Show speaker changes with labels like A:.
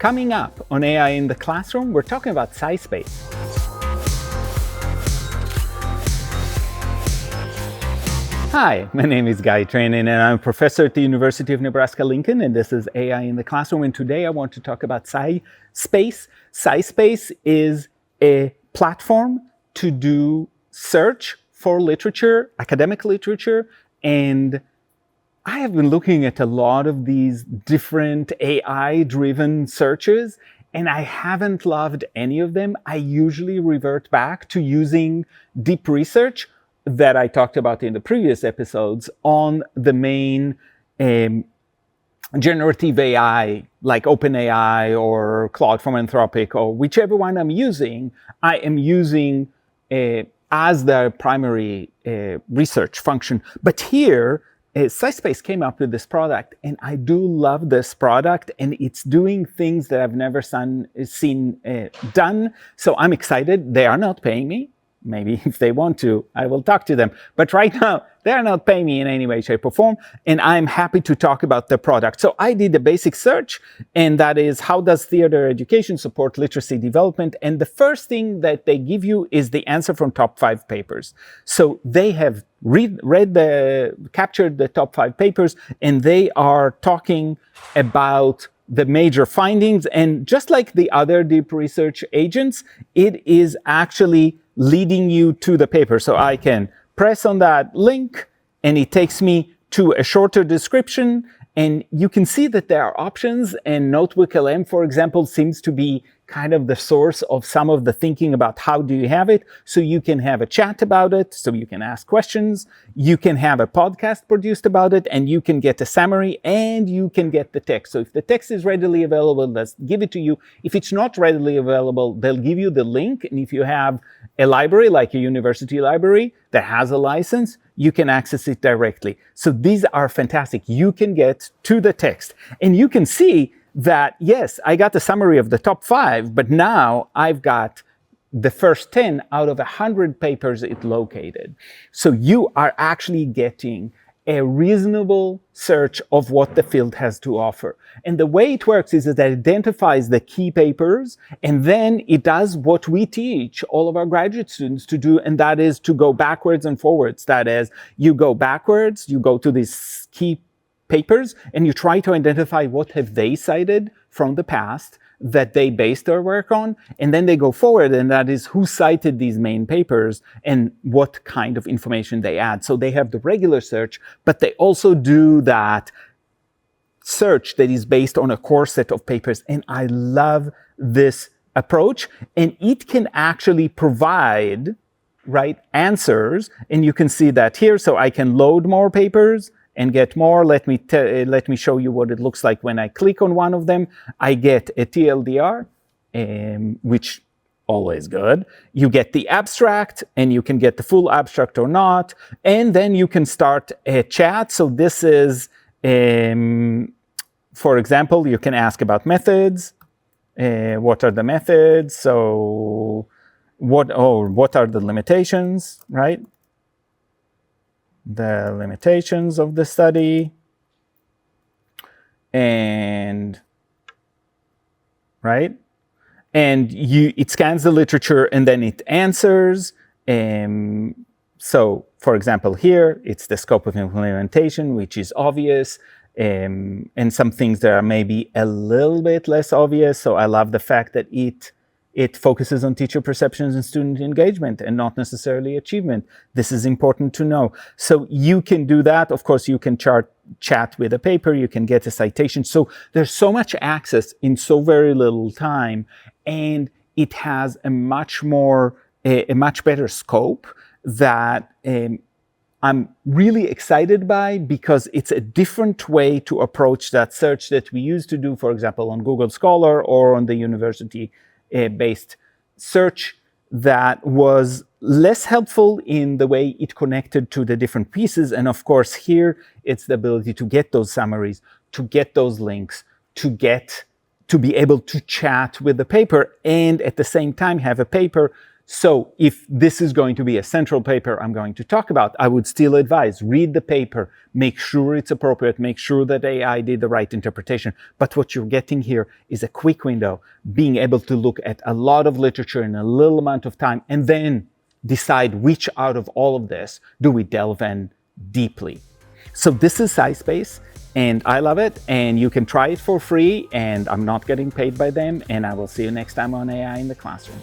A: Coming up on AI in the Classroom, we're talking about Scispace. Hi, my name is Guy Trainin, and I'm a professor at the University of Nebraska-Lincoln, and this is AI in the Classroom. And today I want to talk about Scispace. Scispace is a platform to do search for literature, academic literature, and I have been looking at a lot of these different AI-driven searches, and I haven't loved any of them. I usually revert back to using deep research that I talked about in the previous episodes on the main generative AI, like OpenAI or Claude from Anthropic, or whichever one I'm using, I am using as the primary research function. But here, Scispace came up with this product, and I do love this product, and it's doing things that I've never seen done. So I'm excited. They are not paying me. Maybe if they want to, I will talk to them. But right now, they're not paying me in any way, shape, or form, and I'm happy to talk about the product. So I did a basic search, and that is, how does theater education support literacy development? And the first thing that they give you is the answer from top 5 papers. So they have captured the top 5 papers, and they are talking about the major findings. And just like the other deep research agents, it is actually leading you to the paper. So I can press on that link, and it takes me to a shorter description. And you can see that there are options, and Notebook LM, for example, seems to be kind of the source of some of the thinking about how do you have it. So you can have a chat about it, so you can ask questions, you can have a podcast produced about it, and you can get a summary, and you can get the text. So if the text is readily available, they'll give it to you. If it's not readily available, they'll give you the link. And if you have a library, like a university library that has a license, you can access it directly. So these are fantastic. You can get to the text, and you can see that, yes, I got a summary of the top 5, but now I've got the first 10 out of 100 papers it located. So you are actually getting a reasonable search of what the field has to offer. And the way it works is it identifies the key papers, and then it does what we teach all of our graduate students to do, and that is to go backwards and forwards. That is, you go backwards, you go to these key papers, and you try to identify what have they cited from the past that they based their work on, and then they go forward, and that is who cited these main papers and what kind of information they add. So they have the regular search, but they also do that search that is based on a core set of papers, and I love this approach. And it can actually provide, right, answers, and you can see that here. So I can load more papers and get more. Let me show you what it looks like when I click on one of them. I get a TLDR, which always good. You get the abstract, and you can get the full abstract or not, and then you can start a chat. So this is, for example, you can ask about methods. What are the methods? So what are the limitations, right? The limitations of the study, and right, and it scans the literature, and then it answers. So for example, here it's the scope of implementation, which is obvious, and some things that are maybe a little bit less obvious. So I love the fact that it focuses on teacher perceptions and student engagement, and not necessarily achievement. This is important to know. So you can do that. Of course, you can chat with a paper, you can get a citation. So there's so much access in so very little time, and it has a much better scope that I'm really excited by, because it's a different way to approach that search that we used to do, for example, on Google Scholar or on the university-based search, that was less helpful in the way it connected to the different pieces. And of course, here it's the ability to get those summaries, to get those links, to be able to chat with the paper, and at the same time have a paper So if this is going to be a central paper I'm going to talk about, I would still advise, read the paper, make sure it's appropriate, make sure that AI did the right interpretation. But what you're getting here is a quick window, being able to look at a lot of literature in a little amount of time, and then decide which out of all of this do we delve in deeply. So this is Scispace, and I love it, and you can try it for free, and I'm not getting paid by them, and I will see you next time on AI in the Classroom.